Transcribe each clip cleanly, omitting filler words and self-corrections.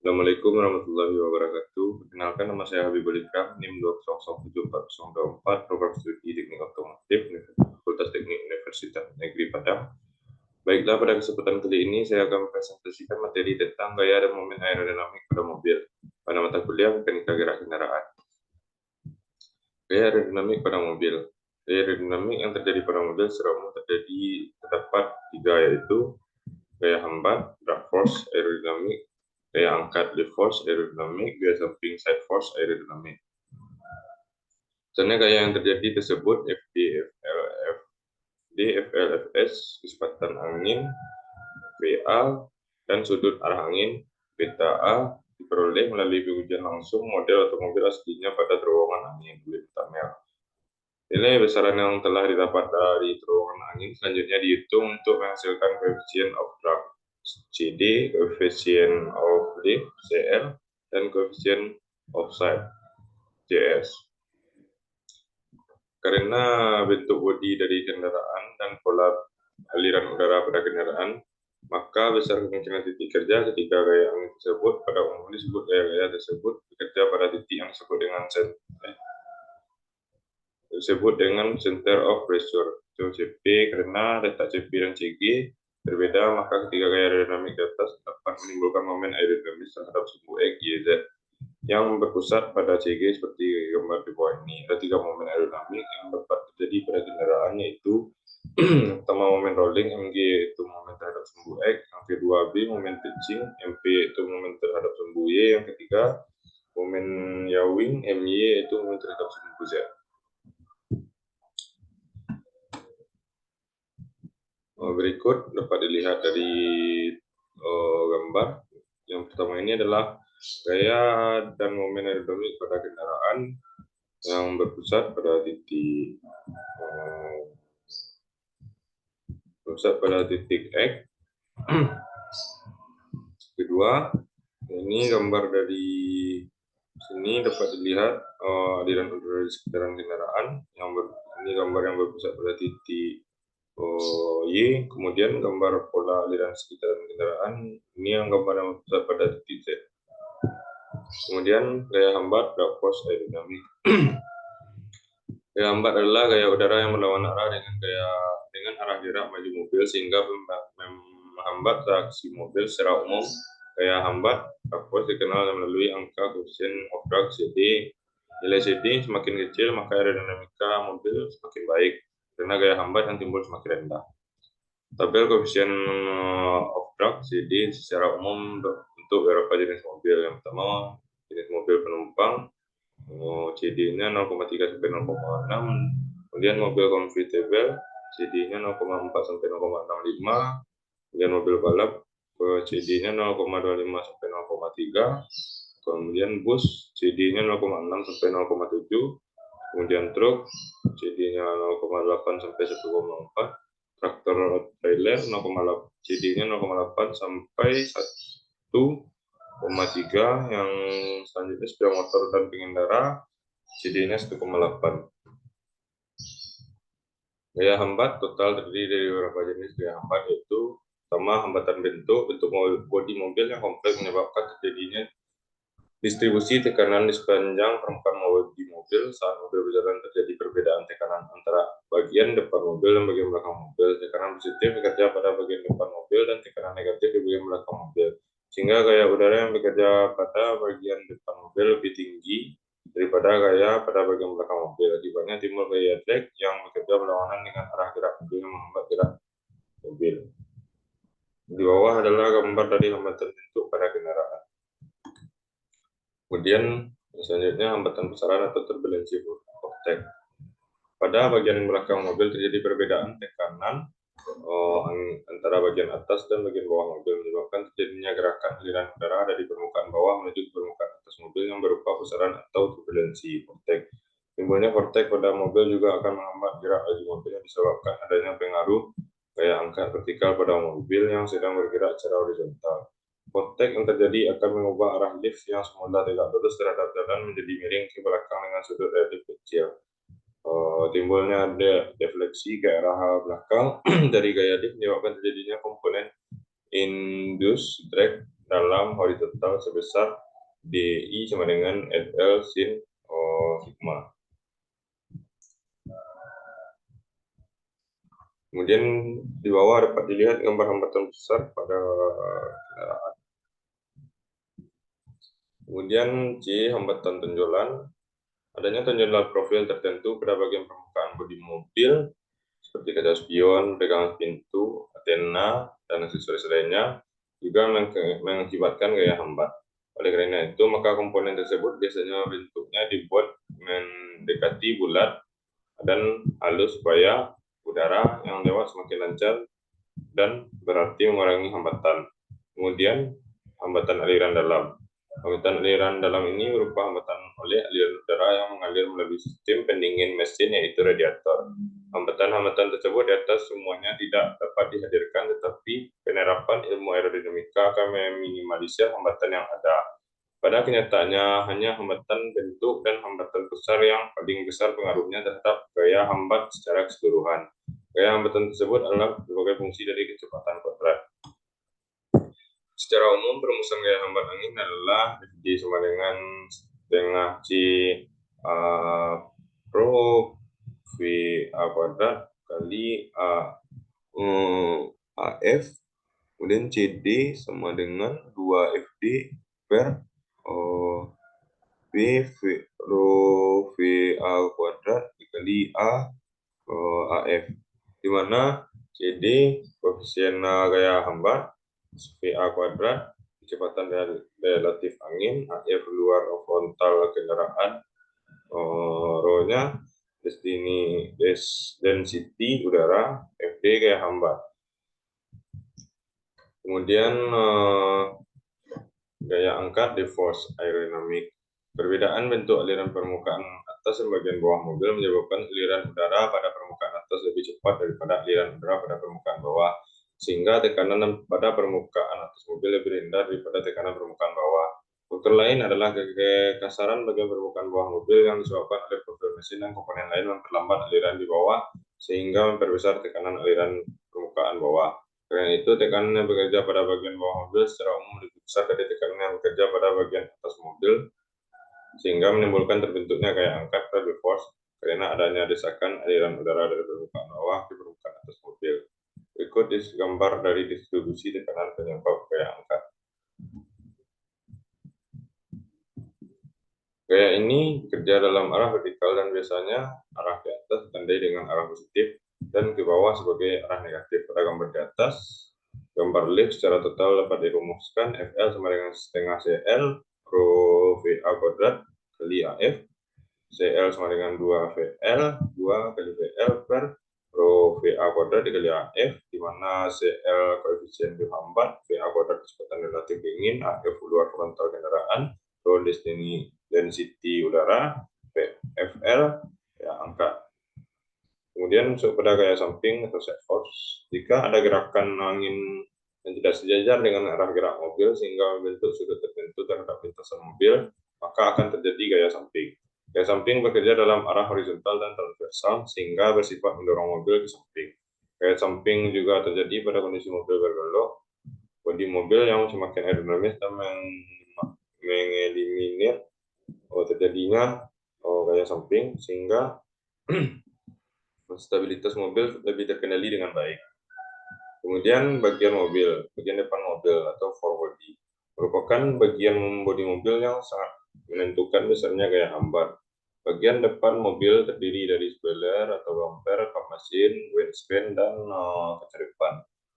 Assalamualaikum warahmatullahi wabarakatuh. Perkenalkan, nama saya Habibul Ikram, NIM 2001404, Program Studi Teknik Otomotif, Fakultas Teknik Universitas Negeri Padang. Baiklah, pada kesempatan kali ini saya akan mempresentasikan materi tentang gaya dan momen aerodinamik pada mobil pada mata kuliah Mekanika Gerak Kendaraan. Gaya aerodinamik pada mobil. Gaya aerodinamik yang terjadi pada mobil secara umum terdapat tiga, yaitu gaya hambat, drag force aerodinamik, gaya angkat lift force aerodinamik, gaya samping side force aerodinamik. Misalnya gaya yang terjadi tersebut FDFLFS, kecepatan angin, VA, dan sudut arah angin, beta A, diperoleh melalui pengujian langsung model otomobil aslinya pada terowongan angin kulit tamel. Nilai besaran yang telah didapat dari terowongan angin selanjutnya dihitung untuk menghasilkan koefisien of drag CD, koefisien of lift CL, dan koefisien of side JS. Karena bentuk bodi dari kendaraan dan pola aliran udara pada kendaraan, maka besar kemungkinan titik kerja ketika gaya angin tersebut pada umumnya disebut gaya-gaya tersebut bekerja pada titik yang disebut dengan center of pressure atau CP. Karena letak CP dan CG berbeda, maka ketika gaya aerodinamik di atas dapat menimbulkan momen aerodinamis terhadap sumbu X, Y, Z yang berpusat pada CG seperti gambar di bawah ini. Ada tiga momen aerodinamik yang dapat terjadi pada kendaraan, yaitu pertama momen rolling, MG yaitu momen terhadap sumbu X, yang kedua B momen pitching, MP yaitu momen terhadap sumbu Y, yang ketiga momen yawing, MY yaitu momen terhadap sumbu Z. Berikut dapat dilihat dari gambar. Yang pertama ini adalah gaya dan momen aerodinamik pada kendaraan yang berpusat pada titik X. Kedua, ini gambar dari sini dapat dilihat aliran udara di sekitaran kendaraan. Ini gambar yang berpusat pada titik Y. Kemudian gambar pola aliran sekitaran kendaraan, ini yang gambar yang berpusat pada titik Z. Kemudian gaya hambat, drag force aerodinamik. Gaya hambat adalah gaya udara yang melawan arah dengan arah gerak maju mobil sehingga menghambat traksi mobil. Secara umum, gaya hambat, drag force dikenal melalui angka koefisien of drag CD. Nilai CD semakin kecil, maka aerodinamika mobil semakin baik, karena gaya hambat yang timbul semakin rendah. Tabel koefisien of drag CD secara umum untuk beberapa jenis mobil. Yang pertama, jenis mobil penumpang, CD-nya 0,3 sampai 0,6. Kemudian mobil convertible, CD-nya 0,4 sampai 0,65. Kemudian mobil balap, CD-nya 0,25 sampai 0,3. Kemudian bus, CD-nya 0,6 sampai 0,7. Kemudian truk, CD-nya 0,8 sampai 1,4. Traktor trailer, CD-nya 0,8 sampai 1,3. Yang selanjutnya sepeda motor dan pengendara, CD-nya 1,8. Gaya hambat total terdiri dari beberapa jenis gaya hambat, yaitu pertama, hambatan bentuk bodi mobil yang kompleks menyebabkan terjadinya distribusi tekanan di sepanjang permukaan bodi mobil. Saat mobil berjalan terjadi perbedaan tekanan antara bagian depan mobil dan bagian belakang mobil. Tekanan positif bekerja pada bagian depan mobil dan tekanan negatif di bagian belakang mobil, sehingga gaya udara yang bekerja pada bagian depan mobil lebih tinggi daripada gaya pada bagian belakang mobil. Akibatnya timbul gaya drag yang bekerja berlawanan dengan arah gerak mobil yang menghambat gerak mobil. Di bawah adalah gambar dari hambatan bentuk pada kendaraan. Kemudian selanjutnya hambatan besaran atau turbulensi vortex. Pada bagian belakang mobil terjadi perbedaan tekanan antara bagian atas dan bagian bawah mobil, menyebabkan terjadinya gerakan aliran udara dari permukaan bawah menuju ke permukaan atas mobil yang berupa besaran atau turbulensi vortex. Timbulnya vortex pada mobil juga akan menghambat gerak laju mobil yang disebabkan adanya pengaruh gaya angkat vertikal pada mobil yang sedang bergerak secara horizontal. Vortex yang terjadi akan mengubah arah lift yang semula tegak lurus terhadap jalan menjadi miring ke belakang dengan sudut relatif kecil. Timbulnya ada defleksi ke arah belakang dari gaya lift menyebabkan terjadinya komponen induced drag dalam horizontal sebesar DI sama dengan LL sin sigma. Kemudian di bawah dapat dilihat gambar hambatan besar pada kendaraan. Kemudian C, hambatan tonjolan. Adanya tonjolan profil tertentu pada bagian permukaan bodi mobil, seperti kaca spion, pegangan pintu, antena, dan aksesoris lainnya, juga mengakibatkan gaya hambat. Oleh karena itu, maka komponen tersebut biasanya bentuknya dibuat mendekati bulat dan halus supaya udara yang lewat semakin lancar dan berarti mengurangi hambatan. Kemudian, hambatan aliran dalam. Hambatan aliran dalam ini berupa hambatan oleh aliran udara yang mengalir melalui sistem pendingin mesin, yaitu radiator. Hambatan-hambatan tersebut di atas semuanya tidak dapat dihadirkan, tetapi penerapan ilmu aerodinamika akan meminimalisir hambatan yang ada. Pada kenyataannya, hanya hambatan bentuk dan hambatan besar yang paling besar pengaruhnya terhadap gaya hambat secara keseluruhan. Gaya hambatan tersebut adalah sebagai fungsi dari kecepatan kuadrat. Secara umum, perumusan gaya hambat angin adalah Fg sama dengan setengah C rho V A kuadrat kali AF, kemudian CD sama dengan 2 FD per V rho V A kuadrat dikali AF, di mana CD koefisien gaya hambat, VA kuadrat kecepatan relatif angin, AF luar frontal kendaraan, rho-nya density udara, FD gaya hambat. Kemudian gaya angkat di force aerodynamic. Perbedaan bentuk aliran permukaan atas dan bagian bawah mobil menyebabkan aliran udara pada permukaan atas lebih cepat daripada aliran udara pada permukaan bawah, sehingga tekanan pada permukaan atas mobil lebih rendah daripada tekanan permukaan bawah. Faktor lain adalah kekasaran bagian permukaan bawah mobil yang disebabkan oleh profil mesin dan komponen lain memperlambat aliran di bawah, sehingga memperbesar tekanan aliran permukaan bawah. Karena itu, tekanan yang bekerja pada bagian bawah mobil secara umum lebih besar dari tekanan yang bekerja pada bagian atas mobil, sehingga menimbulkan terbentuknya gaya angkat drag force karena adanya desakan aliran udara dari permukaan bawah ke permukaan atas mobil. Berikut gambar dari distribusi tekanan penyebab gaya angkat. Gaya ini bekerja dalam arah vertikal dan biasanya arah ke atas ditandai dengan arah positif dan ke bawah sebagai arah negatif. Pada gambar di atas, gambar lift secara total dapat dirumuskan FL sama dengan setengah CL rho VA kuadrat kali AF, CL sama dengan 2 VL, 2 kali VL per rho VA kuadrat dikali AF, di mana CL koefisien hambat, VA kuadrat kecepatan relatif dingin, AF luar frontal kendaraan, rho density udara, FL ya angka. Kemudian masuk pada gaya samping atau set force. Jika ada gerakan angin yang tidak sejajar dengan arah gerak mobil sehingga membentuk sudut tertentu terhadap lintasan mobil, maka akan terjadi gaya samping. Gaya samping bekerja dalam arah horizontal dan transversal sehingga bersifat mendorong mobil ke samping. Gaya samping juga terjadi pada kondisi mobil berbelok. Bodi mobil yang semakin aerodinamis dan mengeliminir terjadinya gaya samping sehingga stabilitas mobil lebih terkendali dengan baik. Kemudian bagian mobil, bagian depan mobil atau forebody merupakan bagian bodi mobil yang sangat menentukan besarnya gaya hambat. Bagian depan mobil terdiri dari spoiler atau bumper, kap mesin, windscreen, dan kaca depan.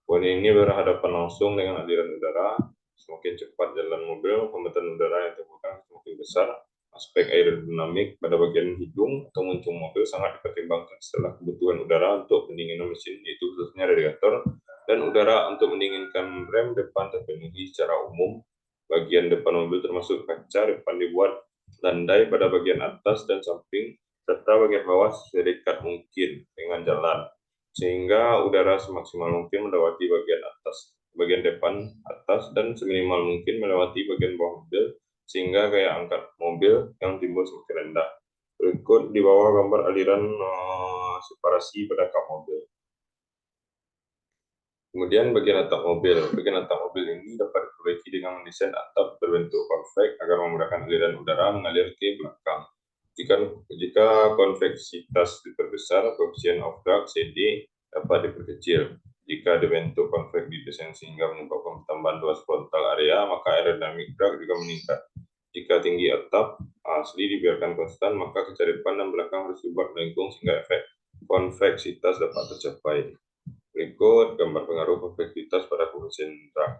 Bodi ini berhadapan langsung dengan aliran udara. Semakin cepat jalan mobil, hambatan udara yang terbuka semakin besar. Aspek aerodinamik pada bagian hidung atau muntung mobil sangat dipertimbangkan setelah kebutuhan udara untuk pendinginan mesin, yaitu khususnya radiator, dan udara untuk mendinginkan rem depan terpenuhi. Secara umum, bagian depan mobil termasuk kaca depan dibuat landai pada bagian atas dan samping, serta bagian bawah sedekat mungkin dengan jalan, sehingga udara semaksimal mungkin melewati bagian atas, bagian depan atas, dan seminimal mungkin melewati bagian bawah mobil, sehingga gaya angkat mobil yang timbul semakin rendah. Berikut di bawah gambar aliran separasi pada kap mobil. Kemudian bagian atap mobil. Bagian atap mobil ini dapat diperbaiki dengan mendesain atap berbentuk konveks agar memudahkan aliran udara mengalir ke belakang. Jika konveksitas diperbesar, koefisien of drag CD dapat diperkecil. Jika dibentuk konveks didesain sehingga menyebabkan tambahan luas frontal area, maka aerodinamik drag juga meningkat. Jika tinggi atap asli dibiarkan konstan, maka kecari depan dan belakang harus dibuat melengkung sehingga efek konveksitas dapat tercapai. Berikut gambar pengaruh konveksitas pada koefisien drag.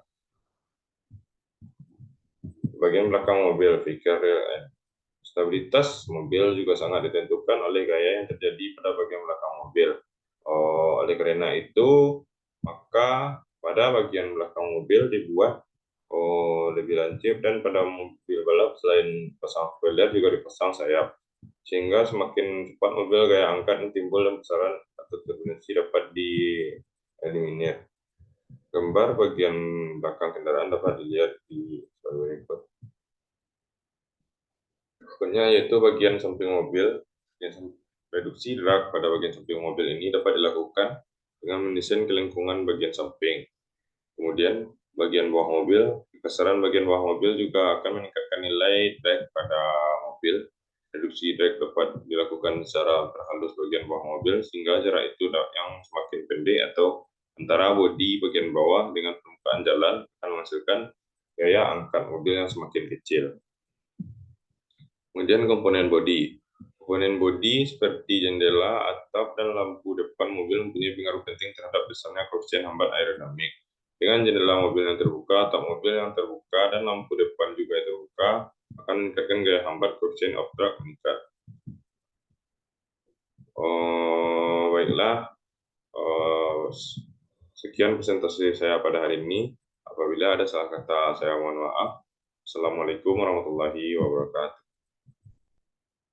Bagian belakang mobil, figure rear end. Stabilitas mobil juga sangat ditentukan oleh gaya yang terjadi pada bagian belakang mobil. Oleh karena itu, maka pada bagian belakang mobil dibuat lebih lancip, dan pada mobil balap selain pasang spoiler juga dipasang sayap, sehingga semakin cepat mobil gaya angkat yang timbul dan besaran atau turbulensi dapat dieliminir. Gambar bagian belakang kendaraan dapat dilihat di slide berikut. Berikutnya yaitu bagian samping mobil. Reduksi drag pada bagian samping mobil ini dapat dilakukan dengan mendesain kelengkungan bagian samping. Kemudian bagian bawah mobil, keseran bagian bawah mobil juga akan meningkatkan nilai drag pada mobil. Reduksi drag dapat dilakukan secara terhalus bagian bawah mobil sehingga jarak itu yang semakin pendek atau antara bodi bagian bawah dengan permukaan jalan akan menghasilkan gaya angkat mobil yang semakin kecil. Kemudian komponen bodi. Komponen bodi seperti jendela, atap, dan lampu depan mobil mempunyai pengaruh penting terhadap besarnya koefisien hambat aerodinamik. Dengan jendela mobil yang terbuka, atap mobil yang terbuka, dan lampu depan juga yang terbuka, akan meningkatkan gaya hambat koefisien of drag meningkat. Baiklah, sekian presentasi saya pada hari ini. Apabila ada salah kata, saya mohon maaf. Assalamualaikum warahmatullahi wabarakatuh.